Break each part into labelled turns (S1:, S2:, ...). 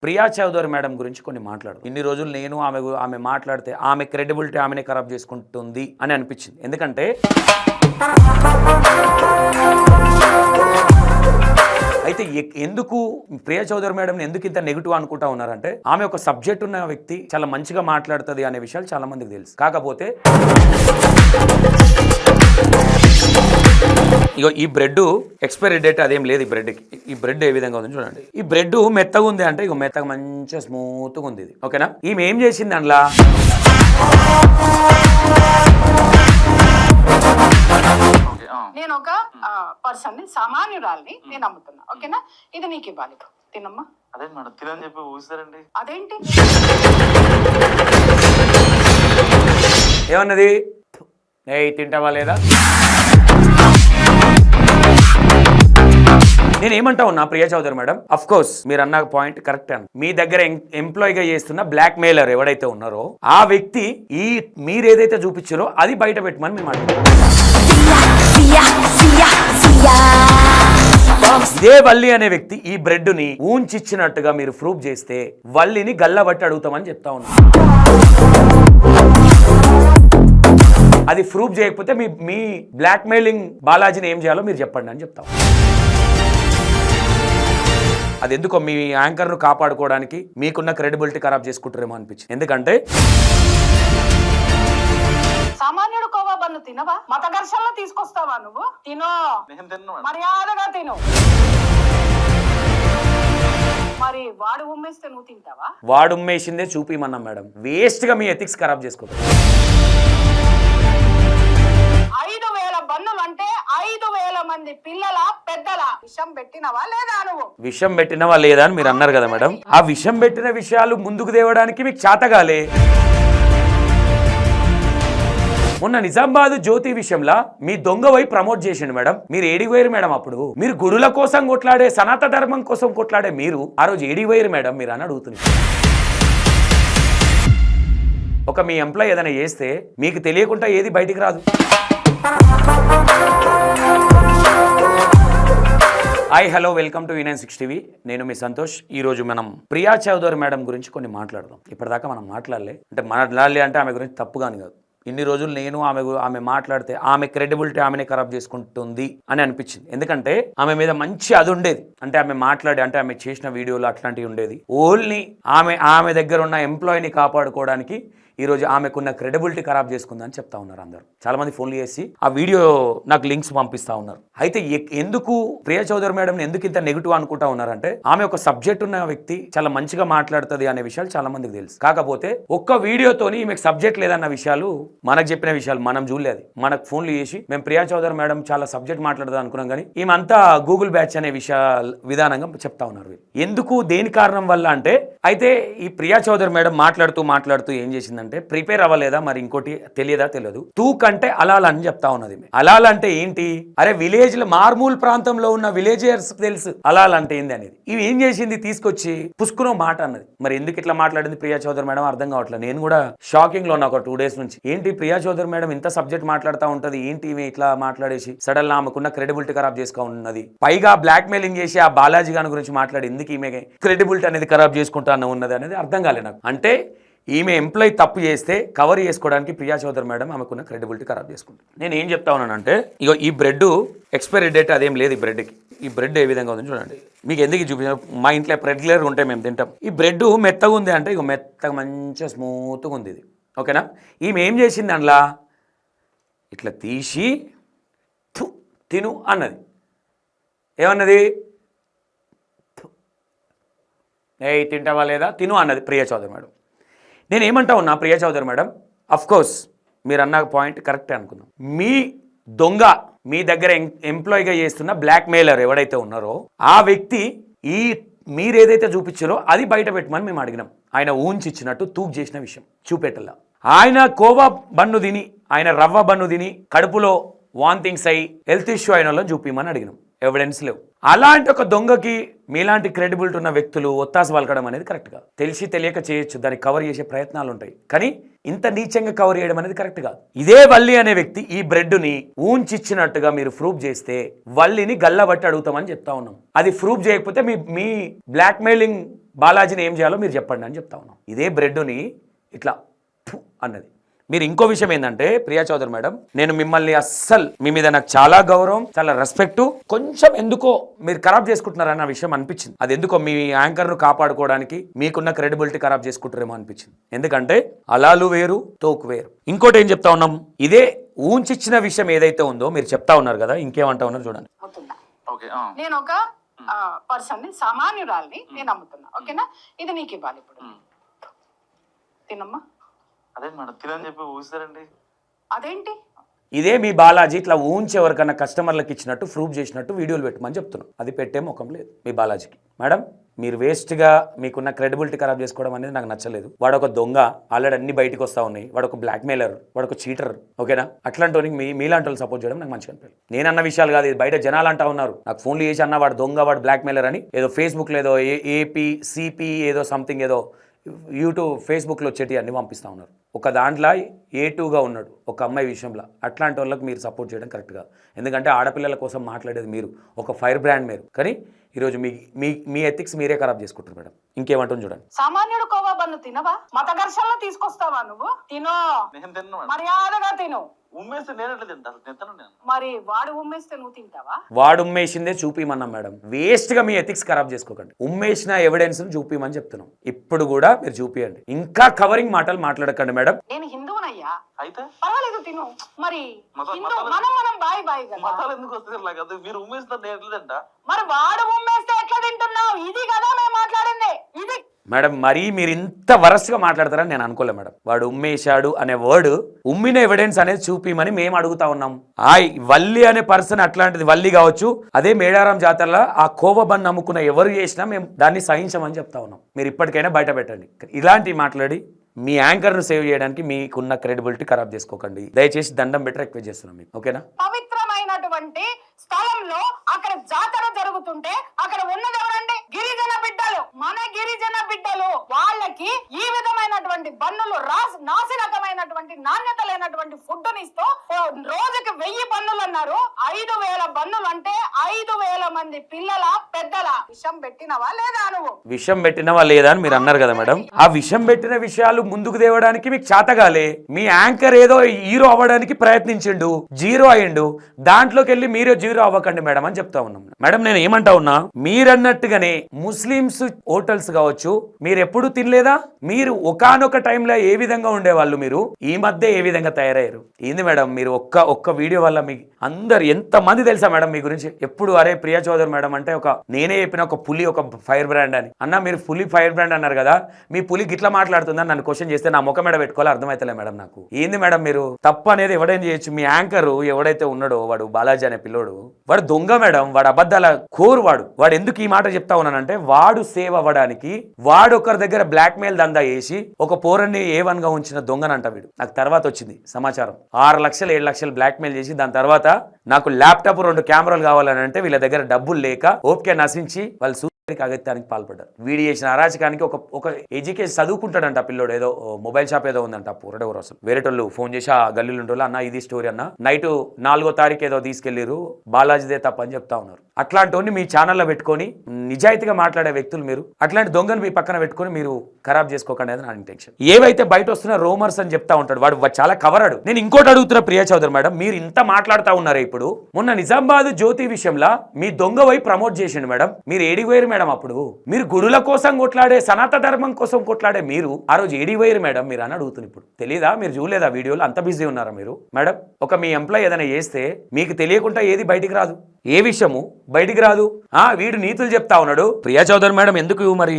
S1: Priya Chaudhary madam గురించి కొన్ని మాట్లాడు. ఇన్ని రోజులు నేను ఆమె మాట్లాడితే ఆమె క్రెడిబిలిటీ ఆమెనే ఖరాబ్ చేసుకుంటుంది అని అనిపించింది. ఎందుకంటే అయితే ఎందుకు ప్రియా చౌదరి మేడం ఎందుకు ఇంత నెగిటివ్ అనుకుంటా ఉన్నారంటే ఆమె ఒక సబ్జెక్ట్ ఉన్న వ్యక్తి, చాలా మంచిగా మాట్లాడుతుంది అనే విషయాలు చాలా మందికి తెలుసు. కాకపోతే ఇగో ఈ బ్రెడ్ ఎక్స్పైరీ డేట్ అదేం లేదు. ఈ బ్రెడ్ ఏ విధంగా ఉంది చూడండి. ఈ బ్రెడ్ మెత్తగా ఉంది అంటే ఇగో మెత్తగా మంచిగా స్మూత్గా ఉంది ఇది. ఓకేనా? ఈమె ఏం చేసింది అందులో
S2: నేను ఒక పర్సన్ ని, సామాన్యురాల్ని నేను అమ్ముతున్నా. ఓకేనా? ఇది నీకు ఇవ్వాలి, తినమ్మా.
S3: అదే మేడం తినని చెప్పి ఊసారండి.
S2: అదేంటి
S1: ఏమన్నది? తింటావా లేదా? నేను ఏమంటా ఉన్నా Priya Chaudhary madam, of course మీరు అన్న పాయింట్ కరెక్ట్ అని. మీ దగ్గర ఎంప్లాయీగా చేస్తున్న బ్లాక్ మెయిలర్ ఎవడైతే ఉన్నారో ఆ వ్యక్తి మీరు ఏదైతే చూపించారో అది బయట పెట్టమని మేము అంటాం. ఇదే వల్లి అనే వ్యక్తి ఈ బ్రెడ్ ని ఊంచిచ్చినట్టుగా మీరు ప్రూఫ్ చేస్తే వల్లిని గల్లబట్టి అడుగుతామని చెప్తా ఉన్నా. అది ప్రూఫ్ చేయకపోతే మీ బ్లాక్ మెయిలింగ్ బాలాజీని ఏం చేయాలో మీరు చెప్పండి అని చెప్తాం. అది ఎందుకో మీ యాంకర్ను కాపాడుకోవడానికి మీకున్న క్రెడిబిలిటీ ఖరాబ్ చేసుకుంటారేమో అనిపించింది. ఎందుకంటే
S2: సామాన్యుడు కోవా బన్ను తినవా? మత ఘర్షణలో తీసుకొస్తావా నువ్వు? తినో, మర్యాదగా తిను. మరి వాడు ఉమ్మేస్తే నువ్వు తింటావా?
S1: వాడు ఉమ్మేసిందే చూపిమన్నాం మేడం. వేస్ట్ గా మీ ఎథిక్స్ ఖరాబ్ చేసుకుంటారు.
S2: 5,000 బన్నులు అంటే 5,000 మంది పిల్లల పెద్దల విషం పెట్టినవా లేదా? నువ్వు
S1: విషం పెట్టినవా లేదా అని మీరు అన్నారు కదా మేడం. ఆ విషం పెట్టిన విషయాలు ముందుకు తేవడానికి మీకు చేతగాలే. మొన్న నిజామాబాద్ జ్యోతి విషయంలో మీ దొంగ వై ప్రమోట్ చేసిండు మేడం. మీరు ఏడిపోయారు మేడం. అప్పుడు మీరు గుడుల కోసం కొట్లాడే, సనాతన ధర్మం కోసం కొట్లాడే మీరు ఆ రోజు ఏడిపోయారు మేడం మీరు అని అడుగుతుంది. ఒక మీ ఎంప్లాయ్ ఏదైనా చేస్తే మీకు తెలియకుండా ఏది బయటికి రాదు. Hi hello welcome to V96 TV. నేను మీ సంతోష్. ఈరోజు మనం ప్రియా చౌదరి మేడం గురించి కొన్ని మాట్లాడదాం. ఇప్పటిదాకా మనం మాట్లాడలే అంటే ఆమె గురించి తప్పుగాని కాదు. ఇన్ని రోజులు నేను ఆమె మాట్లాడితే ఆమె క్రెడిబిలిటీ ఆమెనే ఖరాబ్ చేసుకుంటుంది అని అనిపించింది. ఎందుకంటే ఆమె మీద మంచి అది ఉండేది. అంటే ఆమె మాట్లాడి అంటే ఆమె చేసిన వీడియోలు అట్లాంటివి ఉండేది. ఓన్లీ ఆమె దగ్గర ఉన్న ఎంప్లాయీని కాపాడుకోవడానికి ఈరోజు ఆమెకున్న క్రెడిబిలిటీ ఖరాబ్ చేసుకుందని చెప్తా ఉన్నారు అందరూ. చాలా మంది ఫోన్లు చేసి ఆ వీడియో నాకు లింక్స్ పంపిస్తా ఉన్నారు. అయితే ఎందుకు ప్రియా చౌదరి మేడం ఎందుకు ఇంత నెగిటివ్ అనుకుంటా ఉన్నారంటే ఆమె ఒక సబ్జెక్ట్ ఉన్న వ్యక్తి, చాలా మంచిగా మాట్లాడుతుంది అనే విషయాలు చాలా మందికి తెలుసు. కాకపోతే ఒక్క వీడియోతోని ఈమెకు సబ్జెక్ట్ లేదన్న విషయాలు మనకు చెప్పిన విషయాలు మనం చూడలేదు. మనకు ఫోన్లు చేసి మేము ప్రియా చౌదరి మేడం చాలా సబ్జెక్ట్ మాట్లాడదా అనుకున్నాం, కానీ ఈమెంతా గూగుల్ బ్యాచ్ అనే విధానంగా చెప్తా ఉన్నారు. ఎందుకు దేని కారణం వల్ల అంటే అయితే ఈ ప్రియా చౌదరి మేడం మాట్లాడుతూ ఏం చేసిందంటే ప్రిపేర్ అవ్వలేదా మరి ఇంకోటి తెలియదు. తూక్ అంటే అలాల్ అని చెప్తా ఉన్నది. అలాల్ అంటే ఏంటి? అరే విలేజ్ లో మార్మూల్ ప్రాంతంలో ఉన్న విలేజర్స్ తెలుసు అలాల్ అంటే ఏంది అనేది. ఇవి ఏం చేసింది? తీసుకొచ్చి పుష్కునో మాట అన్నది. మరి ఎందుకు ఇట్లా మాట్లాడింది ప్రియా చౌదరి మేడం అర్థం కావట్లేదు. నేను కూడా షాకింగ్ లో ఉన్నా ఒక 2 days నుంచి. ఏంటి ప్రియా చౌదరి మేడం ఇంత సబ్జెక్ట్ మాట్లాడుతూ ఉంటది, ఏంటి ఇవి ఇట్లా మాట్లాడేసి సడన్ ఆమెకున్న క్రెడిబిలిటీ ఖరాబ్ చేసుకున్నది. పైగా బ్లాక్ మెయిలింగ్ చేసి ఆ బాలాజీ గారి గురించి మాట్లాడి ఎందుకు ఈమె క్రెడిబిలిటీ అనేది ఖరాబ్ చేసుకుంటా ఉన్నది అనేది అర్థం కాలేదు నాకు. అంటే ఈమె ఎంప్లాయీ తప్పు చేస్తే కవర్ చేసుకోవడానికి ప్రియా చౌదరి మేడం ఆమెకున్న క్రెడిబిలిటీ ఖరాబ్ చేసుకుంటాను. నేను ఏం చెప్తా ఉన్నానంటే ఇగో ఈ బ్రెడ్ ఎక్స్పైరీ డేట్ అదేం లేదు. ఈ బ్రెడ్ ఏ విధంగా ఉంది చూడండి. మీకు ఎందుకు చూపించిన మా ఇంట్లో రెగ్యులర్గా ఉంటే మేము తింటాం. ఈ బ్రెడ్ మెత్తగా ఉంది అంటే ఇక మెత్తగా మంచిగా స్మూత్గా ఉంది ఇది. ఓకేనా? ఈమె ఏం చేసింది అందులో ఇట్లా తీసి తిను అన్నది. ఏమన్నది? తింటావా లేదా? తిను అన్నది ప్రియా చౌదరి మేడం. నేను ఏమంటా ఉన్నా Priya Chaudhary madam, of course మీరు అన్న పాయింట్ కరెక్టే అనుకుందాం. మీ దొంగ మీ దగ్గర ఎంప్లాయీగా చేస్తున్న బ్లాక్ మెయిలర్ ఎవడైతే ఉన్నారో ఆ వ్యక్తి మీరు ఏదైతే చూపించారో అది బయట పెట్టమని మేము అడిగినాం. ఆయన ఊంచిచ్చినట్టు తూక్ చేసిన విషయం చూపెట్టల్లా. ఆయన కోవా బన్ను తిని, ఆయన రవ్వ బన్ను తిని కడుపులో వాంతింగ్స్ అయ్యి హెల్త్ ఇష్యూ అయిన వాళ్ళని చూపిమని అడిగినాం. ఎవిడెన్స్ లేవు. అలాంటి ఒక దొంగకి మీలాంటి క్రెడిబిలిటీ ఉన్న వ్యక్తులు ఒత్తాసు పలకడం అనేది కరెక్ట్గా. తెలిసి తెలియక చేయొచ్చు, దాన్ని కవర్ చేసే ప్రయత్నాలు ఉంటాయి, కానీ ఇంత నీచంగా కవర్ చేయడం అనేది కరెక్ట్ కాదు. ఇదే వల్లి అనే వ్యక్తి ఈ బ్రెడ్ని ఊంచిచ్చినట్టుగా మీరు ప్రూఫ్ చేస్తే వల్లిని గల్లబట్టి అడుగుతామని చెప్తా ఉన్నాం. అది ప్రూఫ్ చేయకపోతే మీ బ్లాక్ మెయిలింగ్ బాలాజీని ఏం చేయాలో మీరు చెప్పండి అని చెప్తా ఉన్నాం. ఇదే బ్రెడ్ని ఇట్లా ఫు అన్నది. మీరు ఇంకో విషయం ఏంటంటే ప్రియా చౌదరి మేడం, నేను మిమ్మల్ని అస్సలు మీ మీద నాకు చాలా గౌరవం, చాలా రెస్పెక్ట్, కొంచెం ఎందుకో మీరు ఖరాబ్ చేసుకుంటున్నారన్న విషయం అనిపించింది. అది ఎందుకో మీ యాంకర్ను కాపాడుకోవడానికి మీకున్న క్రెడిబిలిటీ ఖరాబ్ చేసుకుంటారేమో అనిపించింది. ఎందుకంటే అలాలు వేరు తోకు వేరు. ఇంకోటి ఏం చెప్తా ఉన్నాం, ఇదే ఊంచిచ్చిన విషయం ఏదైతే ఉందో మీరు చెప్తా ఉన్నారు కదా, ఇంకేమంటా ఉన్నారు చూడండి.
S2: నేను ఒక పర్సన్ ని, సామాన్యురాల్ని నేను నమ్ముతున్నా. ఓకేనా, ఇది నీకు ఇవ్వాలి. ఇప్పుడు తినమ్మా.
S3: అదే మేడం తినని చెప్పి ఊహిస్తారండి.
S2: అదేంటి
S1: ఇదే మీ బాలాజీ ఇట్లా ఊంచి ఎవరికన్నా కస్టమర్లకు ఇచ్చినట్టు ప్రూఫ్ చేసినట్టు వీడియోలు పెట్టమని చెప్తున్నాం. అది పెట్టే ముఖం లేదు మీ బాలాజీకి. మేడం మీరు వేస్ట్గా మీకున్న క్రెడిబిలిటీ ఖరాబ్ చేసుకోవడం అనేది నాకు నచ్చలేదు. వాడు ఒక దొంగ, ఆల్రెడీ అన్ని బయటకు వస్తూ ఉన్నాయి. వాడు ఒక బ్లాక్మెయిలర్, వాడు ఒక చీటర్. ఓకేనా, అట్లాంటి మీలాంటి వాళ్ళు సపోర్ట్ చేయడం నాకు మంచిగా అనిపించలేదు. నేను అన్న విషయాలు కాదు, బయట జనాలు అంటా ఉన్నారు. నాకు ఫోన్లు చేసి అన్న వాడు దొంగ, వాడు బ్లాక్మెయిలర్ అని. ఏదో ఫేస్బుక్లో ఏదో ఏపీ సిపి ఏదో సంథింగ్ ఏదో యూట్యూబ్ ఫేస్బుక్లో వచ్చేటి అన్ని పంపిస్తూ ఉన్నారు. ఒక దాంట్లో A2గా ఉన్నాడు ఒక అమ్మాయి విషయంలో. అట్లాంటి వాళ్ళకి మీరు సపోర్ట్ చేయడం కరెక్ట్గా. ఎందుకంటే ఆడపిల్లల కోసం మాట్లాడేది మీరు, ఒక ఫైర్ బ్రాండ్ మీరు. కానీ ఈరోజు మీ ఎథిక్స్ మీరే ఖరాబ్ చేసుకుంటారు మేడం. ఇంకేమంటుంది చూడండి.
S2: సామాన్యుడు కోవా బన్ను తినవా? మత ఘర్షణలో తీసుకొస్తావా నువ్వు? తినో,
S3: నేను తిన్నా
S2: మర్యాదగా తిను.
S3: ఉమ్మేస్తే నేను ఎట్లా తింటా? తింటాను నేను.
S2: మరి వాడు ఉమ్మేస్తే నువ్వు తింటావా?
S1: వాడు ఉమ్మేసిందే చూపిమన్నాం మేడం. వేస్ట్గా మీ ఎథిక్స్ ఖరాబ్ చేసుకోకండి. ఉమ్మేసిన ఎవిడెన్స్ చూపిమని చెప్తున్నాం. ఇప్పుడు కూడా మీరు చూపియండి. ఇంకా కవరింగ్ మాటలు మాట్లాడకండి మేడం.
S2: నేను హిందువునయ్యా,
S3: అయితే
S2: పర్వాలేదు తిను. మరి మనం బాయ్ బాయ్ కదా.
S3: మతాలు ఎందుకు వస్తుంది కదా? మీరు ఉమ్మేస్తారు నేను ఎట్లా తింటా?
S2: మరి వాడు ఉమ్మేస్తే ఎట్లా తింటున్నావు? ఇది కదా మేము మాట్లాడింది. ఇది
S1: మేడం మరీ మీరు ఇంత వరస్ట్గా మాట్లాడతారని నేను అనుకోలే మేడం. వాడు ఉమ్మేశాడు అనే వర్డ్, ఉమ్మిన ఎవిడెన్స్ అనేది చూపిమని మేము అడుగుతా ఉన్నాం. వల్లి అనే పర్సన్ అట్లాంటిది వల్లి కావచ్చు, అదే మేడారం జాతరలో ఆ కోవబన్ నమ్ముకున్న ఎవరు చేసినా మేము దాన్ని సహించమని చెప్తా ఉన్నాం. మీరు ఇప్పటికైనా బయట పెట్టండి. ఇలాంటివి మాట్లాడి మీ యాంకర్ను సేవ్ చేయడానికి మీకున్న క్రెడిబిలిటీ ఖరాబ్ చేసుకోకండి. దయచేసి దండం పెట్టి రిక్వెస్ట్ చేస్తున్నాం మీకు. ఓకేనా,
S2: పవిత్రమైనటువంటి స్థలంలో అక్కడ జాతర జరుగుతుంటే అక్కడ ఉన్నది ఎవరండి? గిరిజన బిడ్డలు. మన గిరిజన బిడ్డలు వాళ్ళకి ఈ విధమైనటువంటి బన్నులు నాసి రకమైనటువంటి నాణ్యత లేనటువంటి ఫుడ్ ఇస్తూ రోజుకి 1000 బన్నులు అన్నారు. 5000 బన్నులు అంటే 5000 మంది పిల్లల పెద్దల విషం పెట్టినవా లేదా? నువ్వు
S1: విషం పెట్టినవా లేదా అని మీరు అన్నారు కదా మేడం. ఆ విషం పెట్టిన విషయాలు ముందుకు తేవడానికి మీకు చేతగాలే. మీ యాంకర్ ఏదో హీరో అవ్వడానికి ప్రయత్నించిండు, జీరో అయ్యిండు. దాంట్లోకి వెళ్ళి మీరే జీరో అవ్వకండి మేడం అని చెప్తా ఉన్నాం. మేడం నేను ఏమంటా ఉన్నా, మీరన్నట్టుగానే ముస్లిమ్స్ హోటల్స్ కావచ్చు, మీరు ఎప్పుడు తినలేదా? మీరు ఒకానొక టైంలో ఏ విధంగా ఉండేవాళ్ళు, మీరు ఈ మధ్య ఏ విధంగా తయారయ్యారు? ఏంది మేడం మీరు ఒక్క వీడియో వల్ల మీకు అందరు ఎంతమంది తెలుసా మేడం మీ గురించి? ఎప్పుడు అరే ప్రియా చౌదరి మేడం అంటే నేనే చెప్పిన ఒక పులి, ఒక ఫైర్ బ్రాండ్ అని. అన్న మీరు పులి ఫైర్ బ్రాండ్ అన్నారు కదా, మీ పులి గిట్లా మాట్లాడుతుందని నన్ను క్వశ్చన్ చేస్తే నా ముఖం మీద పెట్టుకోవాలి అర్థమైతలే మేడం నాకు. ఏంది మేడం మీరు తప్పు అనేది ఎవడైనా చేయొచ్చు. మీ యాంకర్ ఎవడైతే ఉన్నాడో వాడు బాలాజీ అనే పిల్లోడు, వాడు దొంగ మేడం. వాడు అబద్ధాల కోరు. వాడు ఎందుకు ఈ మాట చెప్తా ఉన్నానంటే, వాడు సేవ్ అవ్వడానికి వాడు ఒకరి దగ్గర బ్లాక్ మెయిల్ దందా వేసి ఒక పోరన్ని A1 గా ఉంచిన దొంగనంట వీడు. నాకు తర్వాత వచ్చింది సమాచారం. 6 లక్షలు 7 లక్షలు బ్లాక్ మెయిల్ చేసి దాని తర్వాత నాకు ల్యాప్టాప్ 2 కెమెరాలు కావాలని అంటే వీళ్ళ దగ్గర డబ్బులు లేక ఓపిక నశించి వాళ్ళు అగత్యానికి పాల్పడ్డారు. వీడి చేసిన అరాచకానికి ఒక ఎడ్యుకేషన్ చదువుకుంటాడంట పిల్లోడు. ఏదో మొబైల్ షాప్ ఏదో ఉందంట. పూరడెవరు అసలు వేరేటోళ్ళు ఫోన్ చేసి ఆ గల్లీలు ఉంటోళ్ళు, అన్న ఇది స్టోరీ అన్న, నైట్ 4వ తారీఖు ఏదో తీసుకెళ్లిరు, బాలాజీదే తప్ప అని చెప్తా ఉన్నారు. అట్లాంటి మీ ఛానల్లో పెట్టుకొని నిజాయితీగా మాట్లాడే వ్యక్తులు మీరు. అట్లాంటి దొంగను మీ పక్కన పెట్టుకొని మీరు ఖరాబ్ చేసుకోకండి అనేది నా ఇంటెన్షన్. ఏవైతే బయట వస్తున్న రూమర్స్ అని చెప్తా ఉంటాడు వాడు చాలా కవరాడు. నేను ఇంకోటి అడుగుతున్నా ప్రియా చౌదరి మేడం, మీరు ఇంత మాట్లాడుతూ ఉన్నారే. ఇప్పుడు మొన్న నిజామాబాద్ జ్యోతి విషయంలో మీ దొంగ వైపు ప్రమోట్ చేసిండు మేడం. మీరు ఏడిపోయారు మేడం. అప్పుడు మీరు గురుల కోసం కొట్లాడే, సనాతన ధర్మం కోసం కొట్లాడే మీరు ఆ రోజు ఏడిపోయారు మేడం మీరు అని అడుగుతుంది. ఇప్పుడు తెలీదా? మీరు చూడలేదా వీడియోలు? అంత బిజీ ఉన్నారా మీరు మేడం? ఒక మీ ఎంప్లాయ్ ఏదైనా చేస్తే మీకు తెలియకుండా ఏది బయటికి రాదు, ఏ విషయము బయటికి రాదు. వీడు నీతులు చెప్తా ఉన్నాడు. ప్రియా చౌదరి మేడం ఎందుకు మరి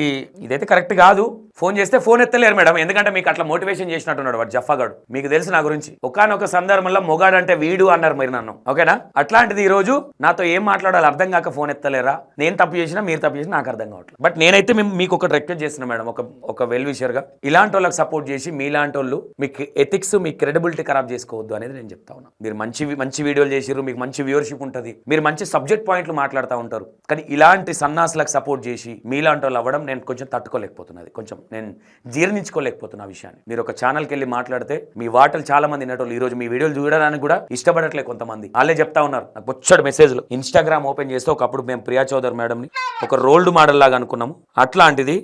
S1: ఇదైతే కరెక్ట్ కాదు. ఫోన్ చేస్తే ఫోన్ ఎత్తలేరు మేడం, ఎందుకంటే మీకు అట్లా మోటివేషన్ చేసినట్టున్నాడు వాడు జఫాగాడు. మీకు తెలుసు నా గురించి. ఒకానొక సందర్భంలో మొగాడంటే వీడు అన్నారు మీరు నన్ను. ఓకేనా? అట్లాంటిది ఈ రోజు నాతో ఏం మాట్లాడాలి అర్థం కాక ఫోన్ ఎత్తలేరా? నేను తప్పు చేసినా మీరు తప్పు చేసినా నాకు అర్థం కావట్లేదు. బట్ నేనైతే మీకు ఒకటి రిక్వెస్ట్ చేస్తున్నా మేడం, ఒక వెల్ విషర్ గా ఇలాంటి వాళ్ళకి సపోర్ట్ చేసి మీలాంటి వాళ్ళు మీకు ఎథిక్స్, మీ క్రెడిబిలిటీ ఖరాబ్ చేసుకోవద్దు అనేది నేను చెప్తా ఉన్నా. మీరు మంచి వీడియోలు చేసిర్రు, మీకు మంచి వ్యూవర్షిప్ ఉంటుంది, మీరు మంచి సబ్జెక్ట్ పాయింట్లు మాట్లాడుతూ ఉంటారు. కానీ ఇలాంటి సన్నాసులకు సపోర్ట్ చేసి మీలాంటి వాళ్ళు అవ్వడం నేను కొంచెం తట్టుకోలేకపోతున్నది. కొంచెం నేను జీర్ణించుకోలేకపోతున్నా ఆ విషయాన్ని. మీరు ఒక ఛానల్కి వెళ్ళి మాట్లాడితే మీ వాటలు చాలా మంది వినేటోళ్ళు ఈ రోజు మీ వీడియోలు చూడడానికి కూడా ఇష్టపడట్లేదు కొంతమంది. వాళ్ళే చెప్తా ఉన్నారు నాకు బొచ్చడు మెసేజ్లు. ఇన్స్టాగ్రామ్ ఓపెన్ చేస్తే ఒకప్పుడు మేము ప్రియా చౌదరి మేడంని ఒక రోల్డ్ మోడల్ లాగా అనుకున్నాము. అట్లాంటిది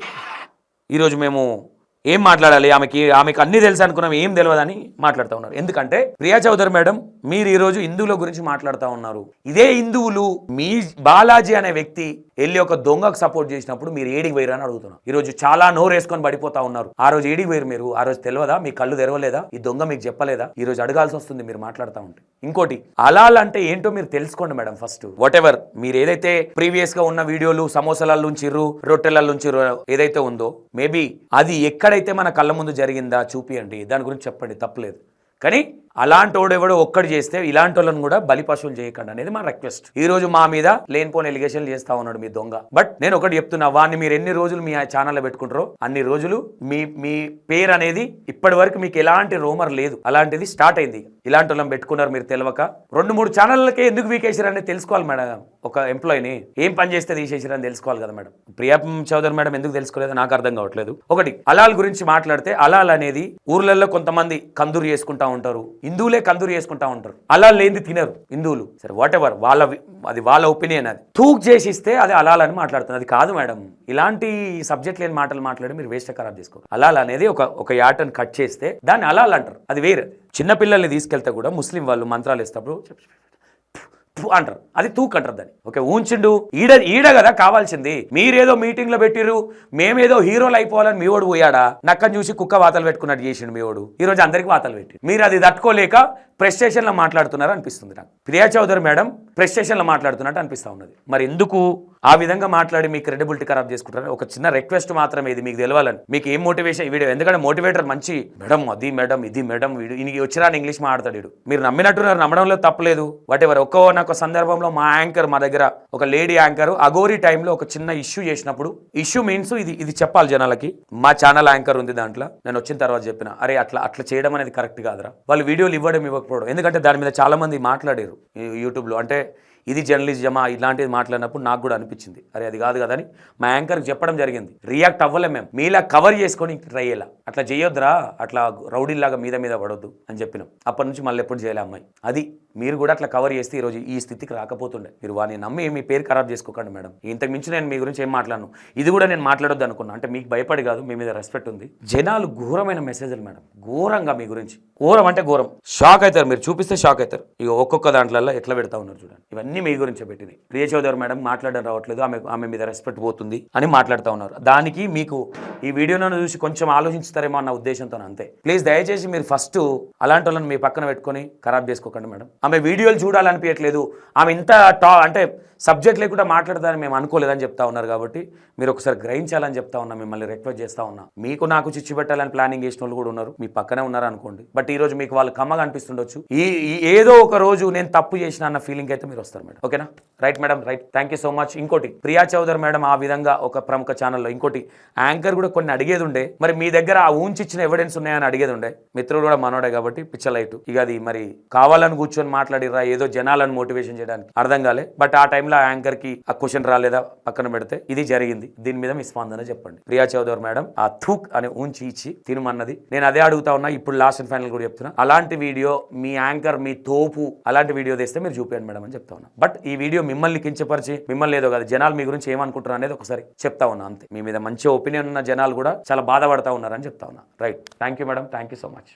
S1: ఈరోజు మేము ఏం మాట్లాడాలి, ఆమెకు అన్ని తెలుసు అనుకున్నాం, ఏం తెలియదని మాట్లాడుతూ ఉన్నారు. ఎందుకంటే ప్రియా చౌదరి మేడం మీరు ఈరోజు హిందువుల గురించి మాట్లాడుతూ ఉన్నారు. ఇదే హిందువులు మీ బాలాజీ అనే వ్యక్తి వెళ్ళి ఒక దొంగకు సపోర్ట్ చేసినప్పుడు మీరు ఏడికి పోయిరా అని అడుగుతున్నారు. ఈ రోజు చాలా నోరు వేసుకొని పడిపోతా ఉన్నారు. ఆ రోజు ఏడికి పోయారు మీరు? ఆ రోజు తెలియదా? మీ కళ్ళు తెరవలేదా? ఈ దొంగ మీకు చెప్పలేదా? ఈ రోజు అడగాల్సి వస్తుంది మీరు మాట్లాడుతూ ఉంటే. ఇంకోటి అలాల్ అంటే ఏంటో మీరు తెలుసుకోండి మేడం. ఫస్ట్ వాట్ ఎవర్ మీరు ఏదైతే ప్రీవియస్ గా ఉన్న వీడియోలు సమోసాల నుంచిర్రు రొట్టెల నుంచిర్రు ఏదైతే ఉందో మేబీ అది ఎక్కడైతే మన కళ్ళ ముందు జరిగిందా చూపియండి, దాని గురించి చెప్పండి, తప్పలేదు. కానీ అలాంటోడు ఎవడో ఒక్కడు చేస్తే ఇలాంటి వాళ్ళని కూడా బలి పశువులు చేయకండి అనేది మా రిక్వెస్ట్. ఈ రోజు మా మీద లేనిపోని ఎలిగేషన్లు చేస్తా ఉన్నాడు మీ దొంగ. బట్ నేను ఒకటి చెప్తున్నా, వాడిని మీరు ఎన్ని రోజులు మీ ఛానల్లో పెట్టుకుంటారో అన్ని రోజులు మీ పేరు అనేది ఇప్పటి వరకు మీకు ఎలాంటి రూమర్ లేదు. అలాంటిది స్టార్ట్ అయింది. ఇలాంటి వాళ్ళని పెట్టుకున్నారు మీరు తెలియక. 2-3 ఛానళ్ళకే ఎందుకు వీకేసారని తెలుసుకోవాలి మేడం. ఒక ఎంప్లాయీని ఏం పని చేస్తే తీసేసారని తెలుసుకోవాలి కదా మేడం. ప్రియా చౌదరి మేడం ఎందుకు తెలుసుకోలేదు నాకు అర్థం కావట్లేదు. ఒకటి అలాల్ గురించి మాట్లాడితే అలాల్ అనేది ఊర్లలో కొంతమంది కందూరు చేసుకుంటా ఉంటారు, హిందువులే కందూరు చేసుకుంటా ఉంటారు. అలాల్ లేనిది తినరు హిందువులు. సరే వాట్ ఎవర్ అది వాళ్ళ ఒపీనియన్. అది తూక్ చేసిస్తే అది అలాల్ అని మాట్లాడుతుంది. అది కాదు మేడం. ఇలాంటి సబ్జెక్ట్ లేని మాటలు మాట్లాడి మీరు వేస్ట్ ఖరాబ్ చేసుకో. అలాల్ అనేది ఒక యాటను కట్ చేస్తే దాన్ని అలాల్ అంటారు. అది వేరే. చిన్నపిల్లల్ని తీసుకెళ్తే కూడా ముస్లిం వాళ్ళు మంత్రాలు వేసేటప్పుడు అంటారు, అది తూక్ అంటారు దాన్ని. ఓకే ఊంచిండు ఈడ కదా కావాల్సింది. మీరేదో మీటింగ్ లో పెట్టిరు, మేమేదో హీరోలు అయిపోవాలని మీ ఓడు పోయాడా? నక్కని చూసి కుక్క వాతలు పెట్టుకున్నట్టు చేసిండు మీ ఓడు. ఈ రోజు అందరికి వాతలు పెట్టి మీరు అది తట్టుకోలేక ప్రెస్ స్టేషన్లో మాట్లాడుతున్నారు అనిపిస్తుంది నాకు. ప్రియా చౌదరి మేడం ప్రెస్ స్టేషన్లో మాట్లాడుతున్నట్టు అనిపిస్తూ ఉన్నది. మరి ఎందుకు ఆ విధంగా మాట్లాడి మీ క్రెడిబిలిటీ ఖరాబ్ చేసుకుంటారు? ఒక చిన్న రిక్వెస్ట్ మాత్రమే ఇది, మీకు తెలవాలని. మీకు ఏం మోటివేషన్ ఈ వీడియో, ఎందుకంటే మోటివేటర్ మంచి మేడం అది మేడం ఇది మేడం వీడికి వచ్చినా ఇంగ్లీష్ మాట్లాడాడు. మీరు నమ్మినట్టున్నారు, నమ్మడంలో తప్పలేదు. What ever. ఒక సందర్భంలో మా యాంకర్ మా దగ్గర ఒక లేడీ యాంకర్ అగోరి టైంలో ఒక చిన్న ఇష్యూ చేసినప్పుడు, ఇష్యూ మీన్స్ ఇది చెప్పాలి జనాలకి. మా ఛానల్ యాంకర్ ఉంది దాంట్లో, నేను వచ్చిన తర్వాత చెప్పిన అరే అట్లా చేయడం అనేది కరెక్ట్ కాదురా. వాళ్ళు వీడియోలు ఇవ్వకపోవడం, ఎందుకంటే దాని మీద చాలా మంది మాట్లాడారు యూట్యూబ్లో. అంటే ఇది జర్నలిజమా ఇలాంటిది మాట్లాడినప్పుడు నాకు కూడా అనిపించింది అరే అది కాదు కదా అని మా యాంకర్కి చెప్పడం జరిగింది. రియాక్ట్ అవ్వలేం మేము, మీలా కవర్ చేసుకొని ట్రై అయ్యేలా. అట్లా చేయొద్దురా, అట్లా రౌడీలాగా మీద పడొద్దు అని చెప్పినాం. అప్పటి నుంచి మళ్ళీ ఎప్పుడు చేయలే అమ్మాయి. అది మీరు కూడా అట్లా కవర్ చేస్తే ఈరోజు ఈ స్థితికి రాకపోతుండే. మీరు వాడిని నమ్మి మీ పేరు ఖరాబ్ చేసుకోకండి మేడం. ఇంతకు మించి నేను మీ గురించి ఏం మాట్లాడను. ఇది కూడా నేను మాట్లాడొద్దు అనుకున్నా. అంటే మీకు భయపడి కాదు, మీ మీద రెస్పెక్ట్ ఉంది. జనాలు ఘోరమైన మెసేజ్లు మేడం, ఘోరంగా మీ గురించి. ఘోరం అంటే ఘోరం. షాక్ అవుతారు, మీరు చూపిస్తే షాక్ అవుతారు. ఇక ఒక్కొక్క దాంట్లో ఎట్లా పెడతా ఉన్నారు చూడండి. ఇవన్నీ మీ గురించి పెట్టింది. ప్రియా చౌదరి మేడం మాట్లాడడం రావట్లేదు, ఆమె మీద రెస్పెక్ట్ పోతుంది అని మాట్లాడుతూ ఉన్నారు. దానికి మీకు ఈ వీడియోను చూసి కొంచెం ఆలోచించుతారేమో అన్న ఉద్దేశంతో అంతే. ప్లీజ్ దయచేసి మీరు ఫస్ట్ అలాంటి వాళ్ళని మీ పక్కన పెట్టుకొని ఖరాబ్ చేసుకోకండి మేడం. ఆమె వీడియోలు చూడాలనిపించట్లేదు, ఆమె ఇంత అంటే సబ్జెక్ట్ లేకుండా మాట్లాడతారని మేము అనుకోలేదని చెప్తా ఉన్నారు. కాబట్టి మీరు ఒకసారి గ్రహించాలని చెప్తా ఉన్నా, మిమ్మల్ని రిక్వెస్ట్ చేస్తా ఉన్నా. మీకు నాకు చిచ్చు పెట్టాలని ప్లానింగ్ చేసిన వాళ్ళు కూడా ఉన్నారు, మీ పక్కనే ఉన్నారు అనుకోండి. బట్ ఈ రోజు మీకు వాళ్ళు కమ్మగా అనిపిస్తుండొచ్చు. ఏదో ఒక రోజు నేను తప్పు చేసిన అన్న ఫీలింగ్ అయితే మీరు వస్తారు మేడం. ఓకేనా? Right madam, right. Thank you so much. ఇంకోటి ప్రియా చౌదరి మేడం ఆ విధంగా ఒక ప్రముఖ ఛానల్లో ఇంకోటి యాంకర్ కూడా కొన్ని అడిగేది ఉండే, మరి మీ దగ్గర ఆ ఊంచిచ్చిన ఎవిడెన్స్ ఉన్నాయని అడిగేది ఉండే. మిత్రుడు కూడా మనోడే కాబట్టి పిచ్చలైట్. ఇక అది మరి కావాలని కూర్చొని మాట్లాడిరా ఏదో జనాలను మోటివేషన్ చేయడానికి, అర్థం కాలే. బట్ ఆ టైంలో ఆ యాంకర్ కి ఆ క్వశ్చన్ రాలేదా పక్కన పెడితే ఇది జరిగింది. దీని మీద మీ స్పందన చెప్పండి. ప్రియా చౌదరి మేడం ఆ థూక్ అని ఊంచి ఇచ్చి తినమన్నది. నేను అదే అడుగుతా ఉన్నా, ఇప్పుడు లాస్ట్ అండ్ ఫైనల్ కూడా చెప్తున్నా. అలాంటి వీడియో మీ యాంకర్ మీ తోపు అలాంటి వీడియో తెస్తే మీరు చూపించండి మేడం అని చెప్తా ఉన్నా. బట్ ఈ వీడియో మిమ్మల్ని కించపరిచి మిమ్మల్ని ఏదో కాదు, జనాలు మీ గురించి ఏమనుకుంటారు అనేది ఒకసారి చెప్తా ఉన్నా అంతే. మీ మీద మంచి ఒపీనియన్ ఉన్న జనాలు కూడా చాలా బాధపడతా ఉన్నారని చెప్తా ఉన్నా. Right. Thank you madam, thank you so much.